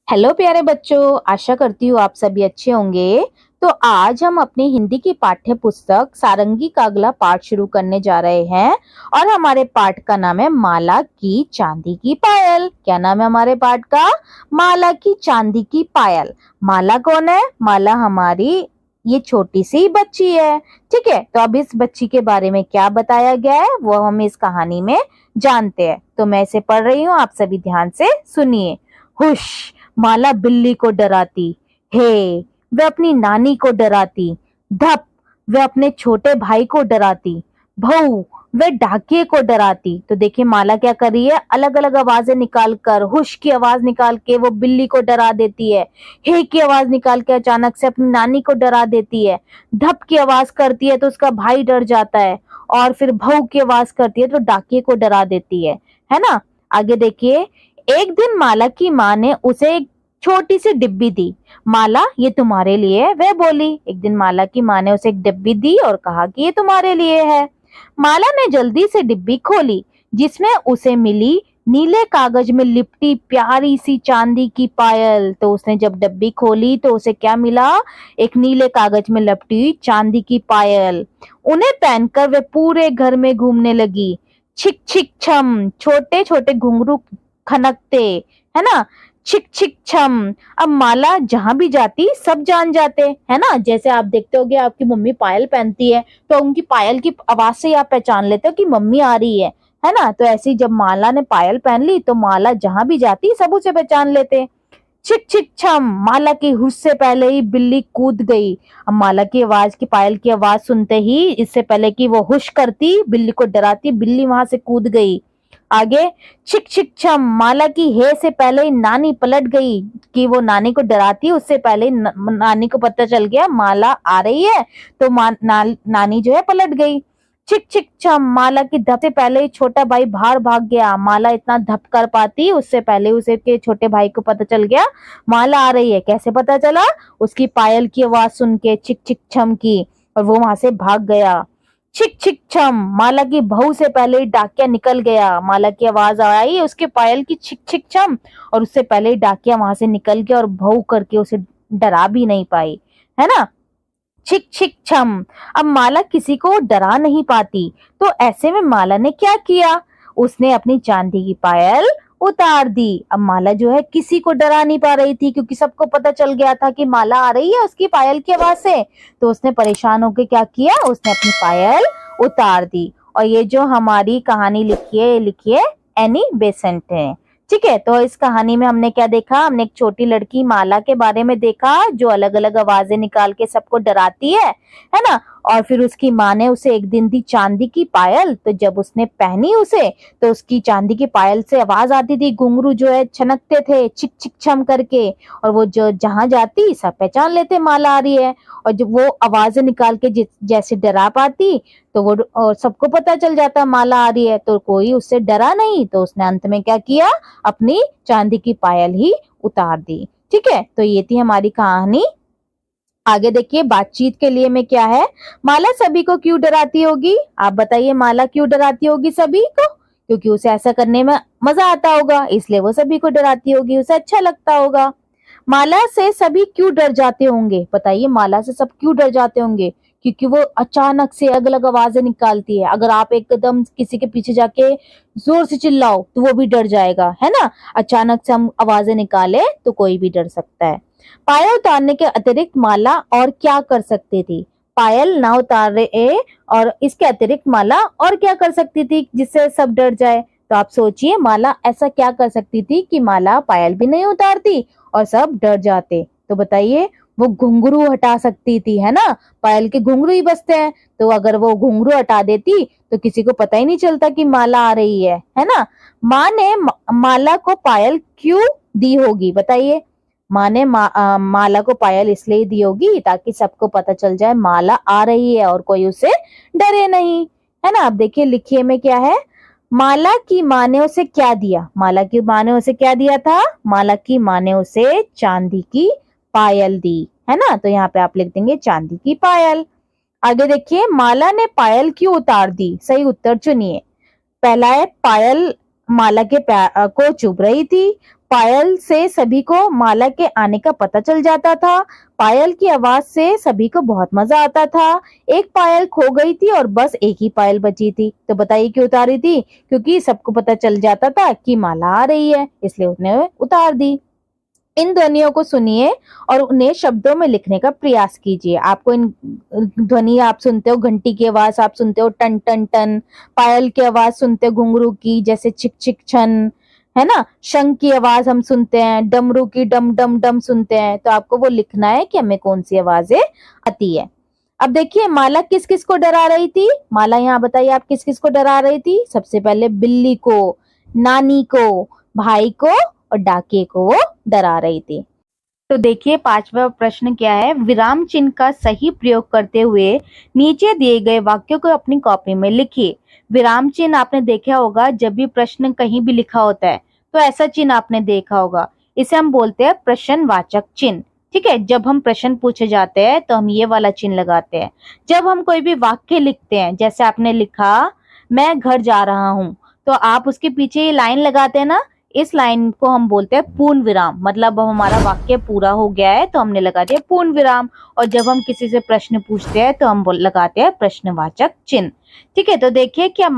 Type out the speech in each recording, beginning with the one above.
Hello प्यारे बच्चों, आशा करती हूँ आप सभी अच्छे होंगे। तो आज हम अपनी हिंदी की पाठ्य पुस्तक सारंगी का अगला पाठ शुरू करने जा रहे हैं और हमारे पाठ का नाम है माला की चांदी की पायल। क्या नाम है हमारे पाठ का? माला की चांदी की पायल। माला कौन है? माला हमारी ये छोटी सी बच्ची है। ठीक है, तो अब इस बच्ची के बारे में क्या बताया गया है वो हम इस कहानी में जानते हैं। तो मैं इसे पढ़ रही हूँ, आप सभी ध्यान से सुनिए। हुश, माला बिल्ली को डराती। हे, वह अपनी नानी को डराती। धप, वह अपने छोटे भाई को डराती। भऊ, वह डाकिये को डराती। तो देखिए माला क्या कर रही है, अलग अलग आवाजें निकाल कर, हुश की आवाज निकाल के वो बिल्ली को डरा देती है। हे की आवाज निकाल के अचानक से अपनी नानी को डरा देती है। धप की आवाज करती है तो उसका भाई डर जाता है। और फिर भऊ की आवाज करती है तो डाकिये को डरा देती है ना। आगे देखिए, एक दिन माला की माँ ने उसे एक छोटी सी डिब्बी दी। माला, ये तुम्हारे लिए है, वह बोली। एक दिन माला की माँ ने उसे एक डिब्बी दी और कहा कि ये तुम्हारे लिए है। माला ने जल्दी से डिब्बी खोली, जिसमें उसे मिली नीले कागज में लिपटी प्यारी सी चांदी की पायल। तो उसने जब डिब्बी खोली तो उसे क्या मिला? एक नीले कागज में लिपटी चांदी की पायल। उन्हें पहनकर वे पूरे घर में घूमने लगी। छिक छिक छम, छोटे छोटे घुंघरू खनकते, है ना। छिक छिक छम। अब माला जहां भी जाती सब जान जाते, है ना। जैसे आप देखते होगे आपकी मम्मी पायल पहनती है तो उनकी पायल की आवाज से आप पहचान लेते हो कि मम्मी आ रही है ना। तो ऐसे ही जब माला ने पायल पहन ली तो माला जहां भी जाती सब उसे पहचान लेते। छिक छिक छम, माला की हुश से पहले ही बिल्ली कूद गई। अब माला की आवाज की, पायल की आवाज सुनते ही, इससे पहले कि वो हुश करती, बिल्ली को डराती, बिल्ली वहां से कूद गई। आगे, छिक छिक छम, माला की हे से पहले ही नानी पलट गई। कि वो नानी को डराती, उससे पहले नानी को पता चल गया माला आ रही है तो नानी जो है पलट गई। छिक छिक छम, माला की धप से पहले ही छोटा भाई बाहर भाग गया। माला इतना धप कर पाती उससे पहले उसे के छोटे भाई को पता चल गया माला आ रही है। कैसे पता चला? उसकी पायल की आवाज सुन के, छिक छिक छम की, और वो वहां से भाग गया। छिक छिक छम, माला की बहू से पहले ही डाकिया निकल गया। माला की आवाज आई उसके पायल की छिक छिक छम, और उससे पहले ही डाकिया वहां से निकल गया और भौ करके उसे डरा भी नहीं पाई, है ना। छिक छिक छम। अब माला किसी को डरा नहीं पाती, तो ऐसे में माला ने क्या किया? उसने अपनी चांदी की पायल उतार दी। अब माला जो है किसी को डरा नहीं पा रही थी, क्योंकि सबको पता चल गया था कि माला आ रही है उसकी पायल की आवाज से। तो उसने परेशान होकर क्या किया? उसने अपनी पायल उतार दी। और ये जो हमारी कहानी लिखी है एनी बेसेंट ने। ठीक है, तो इस कहानी में हमने क्या देखा? हमने एक छोटी लड़की माला के बारे में देखा जो अलग अलग आवाजें निकाल के सबको डराती है ना। और फिर उसकी माँ ने उसे एक दिन दी चांदी की पायल। तो जब उसने पहनी उसे तो उसकी चांदी की पायल से आवाज आती थी, घुंघरू जो है छनकते थे छिक छिक छम करके, और वो जो जहां जाती सब पहचान लेते माला आ रही है। और जब वो आवाजें निकाल के जैसे डरा पाती तो वो, और सबको पता चल जाता माला आ रही है, तो कोई उससे डरा नहीं। तो उसने अंत में क्या किया? अपनी चांदी की पायल ही उतार दी। ठीक है, तो ये थी हमारी कहानी। आगे देखिए, बातचीत के लिए में क्या है? माला सभी को क्यों डराती होगी? आप बताइए, माला क्यों डराती होगी सभी को? क्योंकि उसे ऐसा करने में मजा आता होगा, इसलिए वो सभी को डराती होगी, उसे अच्छा लगता होगा। माला से सभी क्यों डर जाते होंगे? बताइए, माला से सब क्यों डर जाते होंगे? क्योंकि वो अचानक से अलग अलग आवाजें निकालती है। अगर आप एकदम किसी के पीछे जाके जोर से चिल्लाओ तो वो भी डर जाएगा, है ना। अचानक से हम आवाजें निकाले तो कोई भी डर सकता है। पायल उतारने के अतिरिक्त माला और क्या कर सकती थी? पायल ना उतारे और इसके अतिरिक्त माला और क्या कर सकती थी जिससे सब डर जाए? तो आप सोचिए, माला ऐसा क्या कर सकती थी कि माला पायल भी नहीं उतारती और सब डर जाते? तो बताइए, वो घुंघरू हटा सकती थी, है ना। पायल के घुंघरू ही बजते हैं, तो अगर वो घुंघरू हटा देती तो किसी को पता ही नहीं चलता कि माला आ रही है ना। माँ ने माला को पायल क्यों दी होगी? बताइए। माँ ने माला को पायल इसलिए दी होगी ताकि सबको पता चल जाए माला आ रही है और कोई उसे डरे नहीं, है ना। अब देखिए, लिखिए में क्या है? माला की माँ ने उसे क्या दिया? माला की माँ ने उसे क्या दिया था? माला की माँ ने उसे चांदी की पायल दी, है ना। तो यहाँ पे आप लिख देंगे चांदी की पायल। आगे देखिए, माला ने पायल क्यों उतार दी? सही उत्तर चुनिए। पहला है पायल माला के को चुभ रही थी। पायल से सभी को माला के आने का पता चल जाता था। पायल की आवाज से सभी को बहुत मजा आता था। एक पायल खो गई थी और बस एक ही पायल बची थी। तो बताइए क्यों उतारी थी? क्योंकि सबको पता चल जाता था कि माला आ रही है, इसलिए उसने उतार दी। इन ध्वनियों को सुनिए और उन्हें शब्दों में लिखने का प्रयास कीजिए। आपको इन ध्वनि आप सुनते हो, घंटी की आवाज आप सुनते हो टन टन टन, पायल की आवाज सुनते हो घुंघरू की जैसे छिक छिक छन, है ना, शंख की आवाज हम सुनते हैं, डमरू की डम डम डम सुनते हैं। तो आपको वो लिखना है कि हमें कौन सी आवाजें आती है। अब देखिए माला किस किस को डरा रही थी। माला यहाँ बताइए आप किस किस को डरा रही थी। सबसे पहले बिल्ली को, नानी को, भाई को और डाकिये को वो डरा रही थी। तो देखिए पांचवा प्रश्न क्या है। विराम चिन्ह का सही प्रयोग करते हुए नीचे दिए गए वाक्यों को अपनी कॉपी में लिखिए। विराम चिन्ह आपने देखा होगा, जब भी प्रश्न कहीं भी लिखा होता है तो ऐसा चिन्ह आपने देखा होगा, इसे हम बोलते हैं प्रश्नवाचक चिन्ह। ठीक है, जब हम प्रश्न पूछे जाते हैं तो हम ये वाला चिन्ह लगाते हैं। जब हम कोई भी वाक्य लिखते हैं, जैसे आपने लिखा मैं घर जा रहा हूँ, तो आप उसके पीछे ये लाइन लगाते हैं ना, इस लाइन को हम बोलते हैं पूर्ण विराम। मतलब अब हमारा वाक्य पूरा हो गया है तो हमने लगा दिया पूर्ण विराम। और जब हम किसी से प्रश्न पूछते हैं तो हम लगाते हैं प्रश्नवाचक चिन्ह। ठीक है, तो देखिए क्या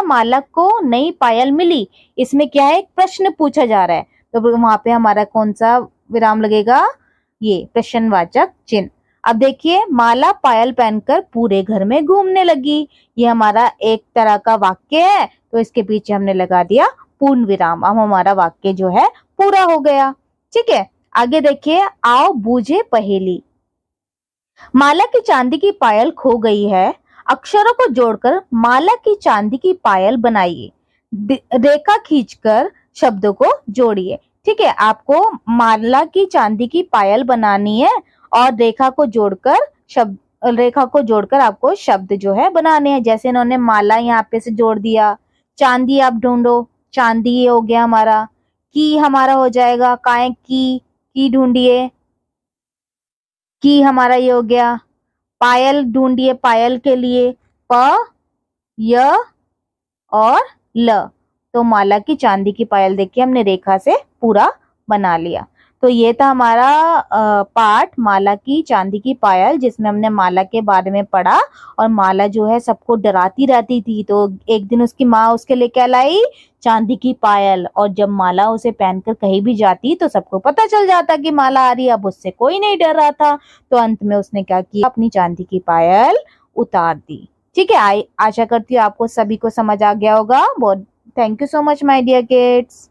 माला को नई पायल मिली, इसमें क्या है, एक प्रश्न पूछा जा रहा है, तो वहां पे हमारा कौन सा विराम लगेगा, ये प्रश्नवाचक चिन्ह। अब देखिए माला पायल पहनकर पूरे घर में घूमने लगी, ये हमारा एक तरह का वाक्य है, तो इसके पीछे हमने लगा दिया पूर्ण विराम। अब हमारा वाक्य जो है पूरा हो गया। ठीक है, आगे देखिए, आओ बूझे पहेली। माला की चांदी की पायल खो गई है, अक्षरों को जोड़कर माला की चांदी की पायल बनाइए, रेखा खींचकर शब्दों को जोड़िए। ठीक है, आपको माला की चांदी की पायल बनानी है और रेखा को जोड़कर आपको शब्द जो है बनाने हैं। जैसे इन्होंने माला यहाँ पे से जोड़ दिया, चांदी आप ढूंढो, चांदी ये हो गया हमारा, की हमारा हो जाएगा काय की ढूंढिए, की हमारा ये हो गया। पायल ढूंढिए, पायल के लिए प य और ल। तो माला की चांदी की पायल देखिए हमने रेखा से पूरा बना लिया। तो ये था हमारा पाठ माला की चांदी की पायल, जिसमें हमने माला के बारे में पढ़ा। और माला जो है सबको डराती रहती थी, तो एक दिन उसकी माँ उसके लिए क्या लाई, चांदी की पायल। और जब माला उसे पहनकर कहीं भी जाती तो सबको पता चल जाता कि माला आ रही है, अब उससे कोई नहीं डर रहा था। तो अंत में उसने क्या किया, अपनी चांदी की पायल उतार दी। ठीक है, आशा करती हूँ आपको सभी को समझ आ गया होगा। बहुत thank you so much my dear kids.